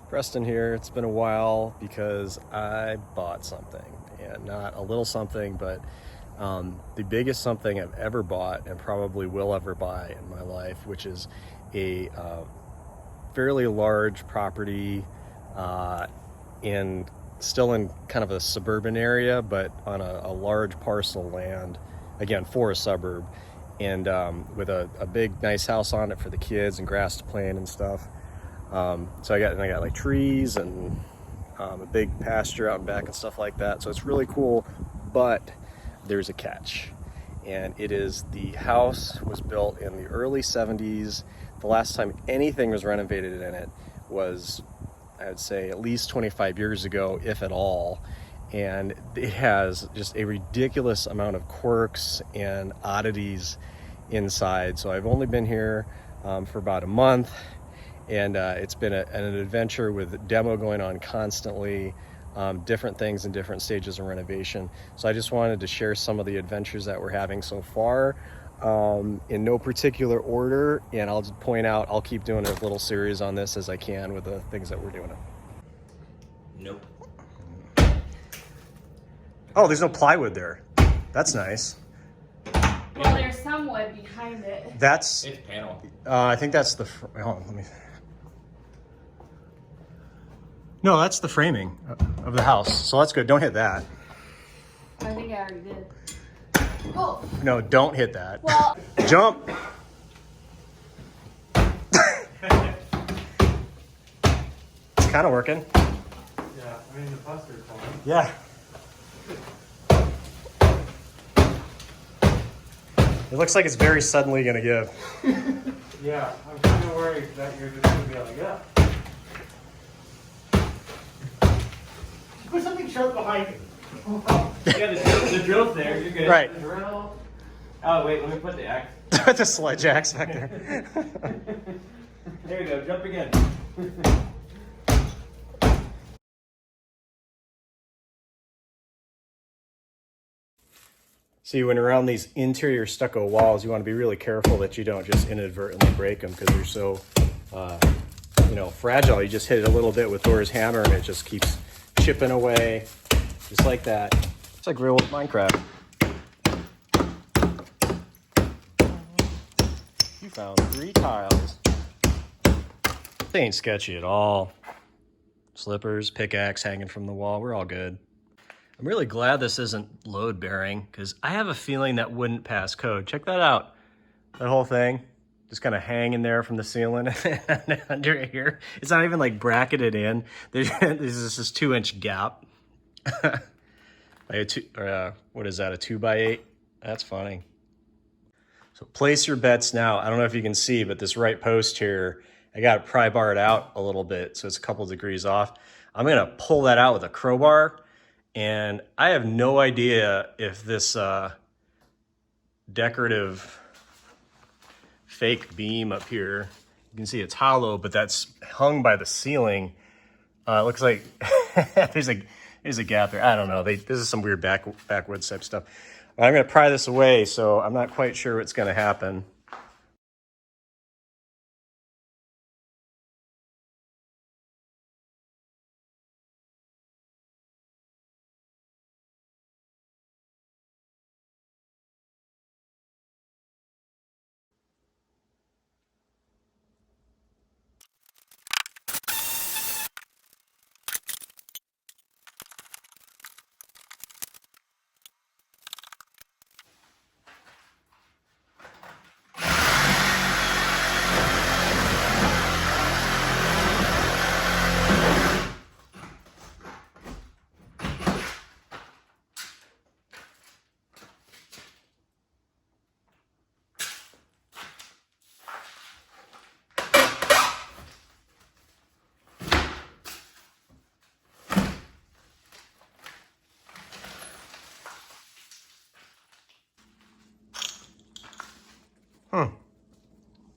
Preston here. It's been a while because I bought something, and not a little something, but the biggest something I've ever bought and probably will ever buy in my life, which is a fairly large property still in kind of a suburban area, but on a large parcel of land, again, for a suburb, and with a big nice house on it for the kids and grass to play in and stuff. So I got like trees and a big pasture out and back and stuff like that. So it's really cool, but there's a catch. And it is the house was built in the early 70s. The last time anything was renovated in it was, I would say, at least 25 years ago, if at all. And it has just a ridiculous amount of quirks and oddities inside. So I've only been here for about a month. And it's been an adventure with demo going on constantly, different things in different stages of renovation. So I just wanted to share some of the adventures that we're having so far in no particular order. And I'll just point out, I'll keep doing a little series on this as I can with the things that we're doing. Nope. Oh, there's no plywood there. That's nice. Well, there's some wood behind it. It's panel. I think that's the, hold on, let me. No, that's the framing of the house. So that's good. Don't hit that. I think I already did. Oh. No, don't hit that. Well. Jump. It's kind of working. Yeah, I mean the plaster is fine. Yeah. It looks like it's very suddenly going to give. Yeah, I'm kind of worried that you're just going to be like, yeah. Put something sharp behind it. Yeah, the drill's there. You're good. Right. The drill. Oh, wait, let me put the axe. The sledge axe back there. There you go. Jump again. See, when around these interior stucco walls, you want to be really careful that you don't just inadvertently break them because they're so, fragile. You just hit it a little bit with Thor's hammer and it just keeps chipping away, just like that. It's like real Minecraft. You found 3 tiles. They ain't sketchy at all. Slippers, pickaxe hanging from the wall. We're all good. I'm really glad this isn't load bearing because I have a feeling that wouldn't pass code. Check that out. That whole thing just kind of hanging there from the ceiling under here. It's not even like bracketed in. There's this 2-inch gap. Like what is that, a 2x8? That's funny. So place your bets now. I don't know if you can see, but this right post here, I got it pry barred out a little bit, so it's a couple degrees off. I'm gonna pull that out with a crowbar, and I have no idea if this decorative fake beam up here, you can see it's hollow, but that's hung by the ceiling. It looks like there's a gap there. I don't know. This is some weird backwoods type stuff. I'm going to pry this away, so I'm not quite sure what's going to happen.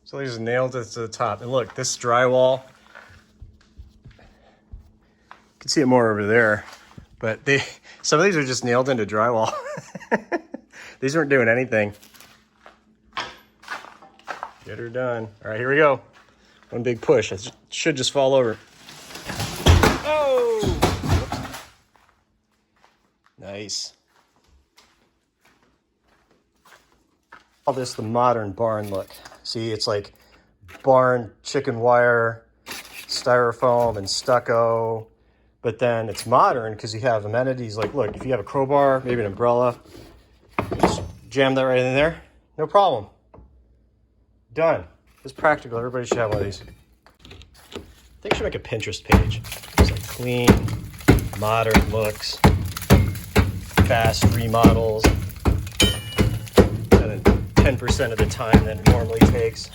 So they just nailed it to the top. And look, this drywall, you can see it more over there, but some of these are just nailed into drywall. These weren't doing anything. Get her done. All right, here we go. One big push. It should just fall over. Oh! Nice. Call this the modern barn look. See, it's like barn chicken wire, styrofoam, and stucco. But then it's modern because you have amenities like, look, if you have a crowbar, maybe an umbrella, just jam that right in there. No problem. Done. It's practical. Everybody should have one of these. I think I should make a Pinterest page. It's like clean, modern looks, fast remodels, and then 10% of the time that it normally takes.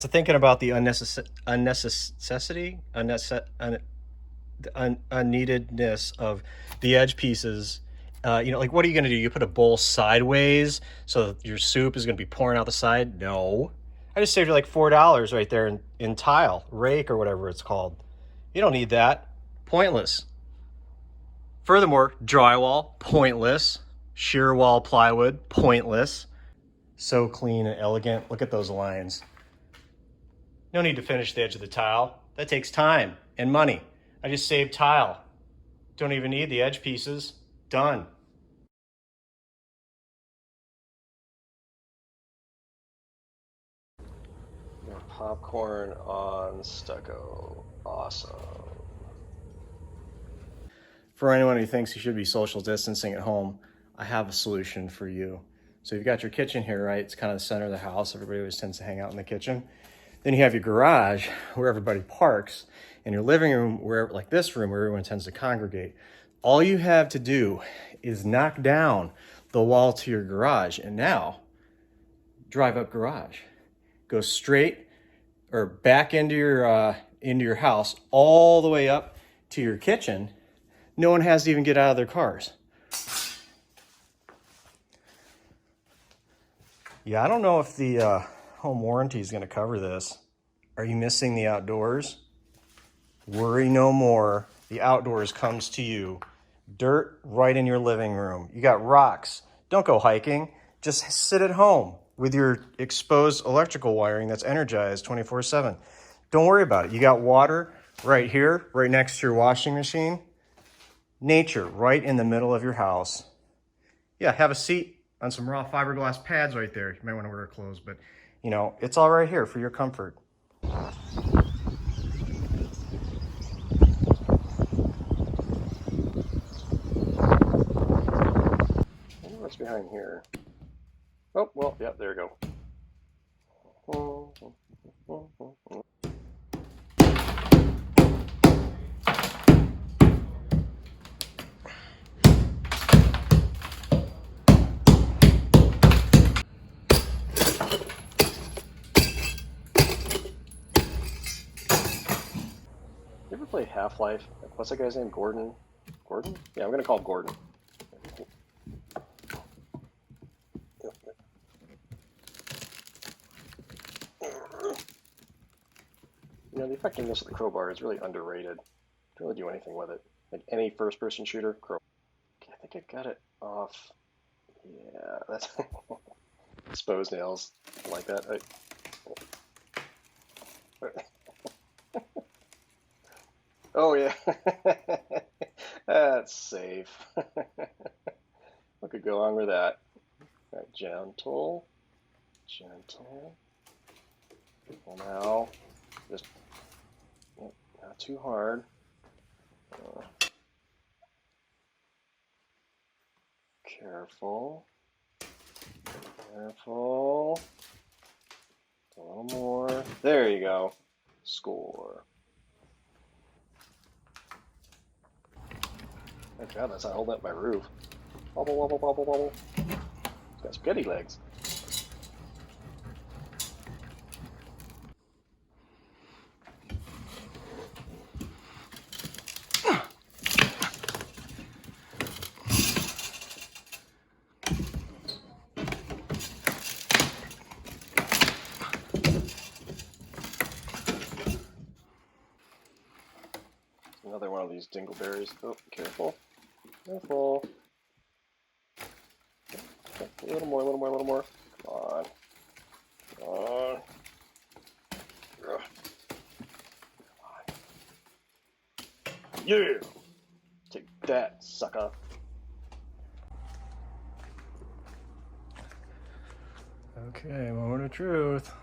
So thinking about the unneededness of the edge pieces. You know, like, what are you going to do? You put a bowl sideways so that your soup is going to be pouring out the side? No. I just saved you like $4 right there in tile, rake, or whatever it's called. You don't need that. Pointless. Furthermore, drywall, pointless. Sheer wall plywood, pointless. So clean and elegant. Look at those lines. No need to finish the edge of the tile. That takes time and money. I just saved tile. Don't even need the edge pieces. Done. Popcorn on stucco. Awesome. For anyone who thinks you should be social distancing at home, I have a solution for you. So you've got your kitchen here, right? It's kind of the center of the house. Everybody always tends to hang out in the kitchen. Then you have your garage where everybody parks, and your living room, where, like this room, where everyone tends to congregate. All you have to do is knock down the wall to your garage, and now drive up garage. Go straight or back into your house all the way up to your kitchen. No one has to even get out of their cars. Yeah, I don't know if the home warranty is going to cover this. Are you missing the outdoors? Worry no more. The outdoors comes to you. Dirt right in your living room. You got rocks. Don't go hiking. Just sit at home with your exposed electrical wiring that's energized 24/7. Don't worry about it. You got water right here, right next to your washing machine. Nature right in the middle of your house. Yeah, have a seat on some raw fiberglass pads right there. You might want to wear clothes, but you know, it's all right here for your comfort. What's behind here? Oh, well, yeah, there you go. You ever play Half-Life? What's that guy's name? Gordon? Gordon? Yeah, I'm gonna call him Gordon. You know, the effectiveness of the crowbar is really underrated. Don't really do anything with it. Like any first-person shooter, crowbar. Okay, I think I got it off. Yeah, that's exposed nails. I like that. Oh yeah, that's safe. What could go wrong with that? All right, gentle, gentle. Well, now, just not too hard. Careful, careful. A little more. There you go. Score. Oh God, that's not holding up my roof. Wobble, wobble, wobble, wobble. It's got spaghetti legs. Another one of these dingleberries. Oh, careful. Careful. A little more, a little more, a little more. Come on. Come on. Ugh. Come on. Yeah! Take that, sucker. Okay, moment of truth.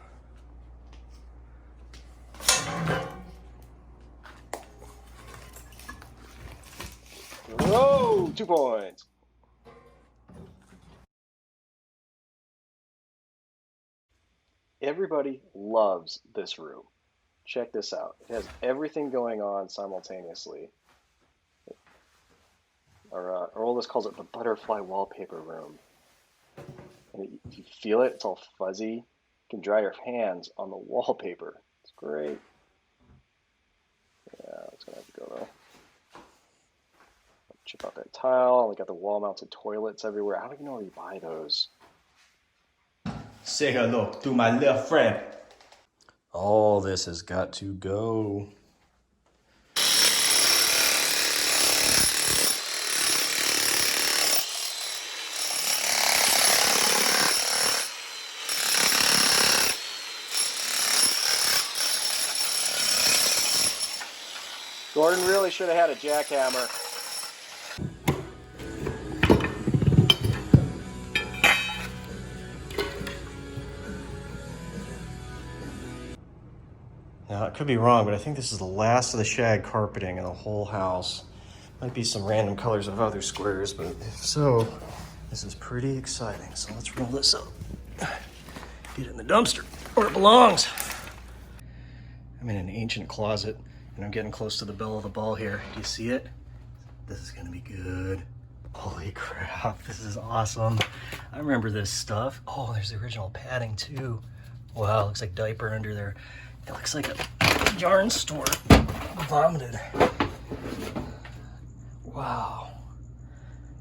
Whoa! 2 points. Everybody loves this room. Check this out. It has everything going on simultaneously. Our oldest calls it the butterfly wallpaper room. And if you feel it, it's all fuzzy. You can dry your hands on the wallpaper. It's great. Yeah, it's gonna have to go though. Chip out that tile. We got the wall-mounted toilets everywhere. I don't even know where you buy those. Say hello to my little friend. All this has got to go. Gordon really should have had a jackhammer. Now, I could be wrong, but I think this is the last of the shag carpeting in the whole house. Might be some random colors of other squares, but if so, this is pretty exciting. So let's roll this up. Get it in the dumpster where it belongs. I'm in an ancient closet, and I'm getting close to the bell of the ball here. Do you see it? This is gonna be good. Holy crap, this is awesome. I remember this stuff. Oh, there's the original padding too. Wow, looks like diaper under there. It looks like a yarn store vomited. Wow.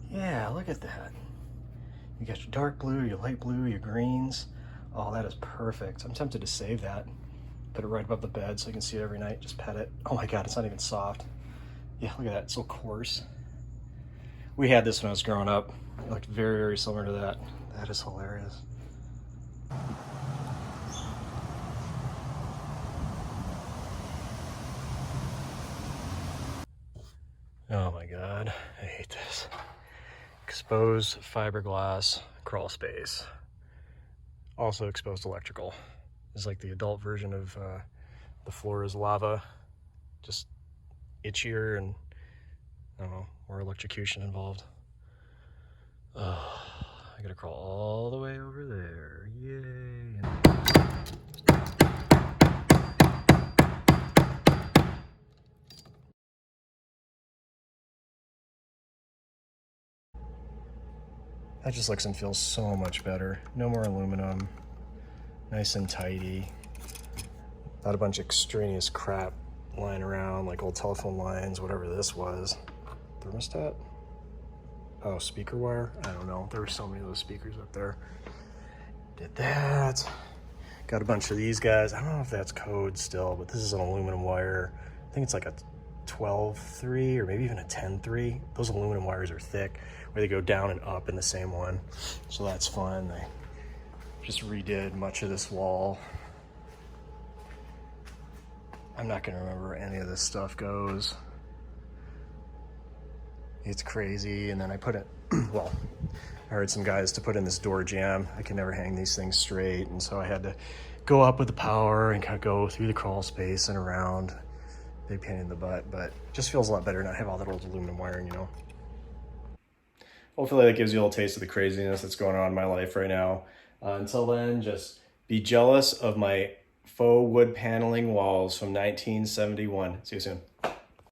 Yeah, look at that. You got your dark blue, your light blue, your greens. Oh, that is perfect. I'm tempted to save that. Put it right above the bed so I can see it every night. Just pet it. Oh my God, it's not even soft. Yeah, look at that, it's so coarse. We had this when I was growing up. It looked very, very similar to that. That is hilarious. Oh my God, I hate this. Exposed fiberglass crawl space. Also exposed electrical. It's like the adult version of the floor is lava. Just itchier and, I don't know, more electrocution involved. I gotta crawl all the way over there. Yay. That just looks and feels so much better. No more aluminum. Nice and tidy. Not a bunch of extraneous crap lying around like old telephone lines, whatever this was. Thermostat? Oh, speaker wire? I don't know. There were so many of those speakers up there. Did that. Got a bunch of these guys. I don't know if that's code still, but this is an aluminum wire. I think it's like a 12-3 or maybe even a 10-3. Those aluminum wires are thick, where they go down and up in the same one. So that's fun. They just redid much of this wall. I'm not gonna remember where any of this stuff goes. It's crazy. And then I put it, well, I heard some guys to put in this door jamb. I can never hang these things straight. And so I had to go up with the power and kind of go through the crawl space and around. Big pain in the butt, but just feels a lot better not have all that old aluminum wiring, you know? Hopefully that gives you a little taste of the craziness that's going on in my life right now. Until then, just be jealous of my faux wood paneling walls from 1971. See you soon.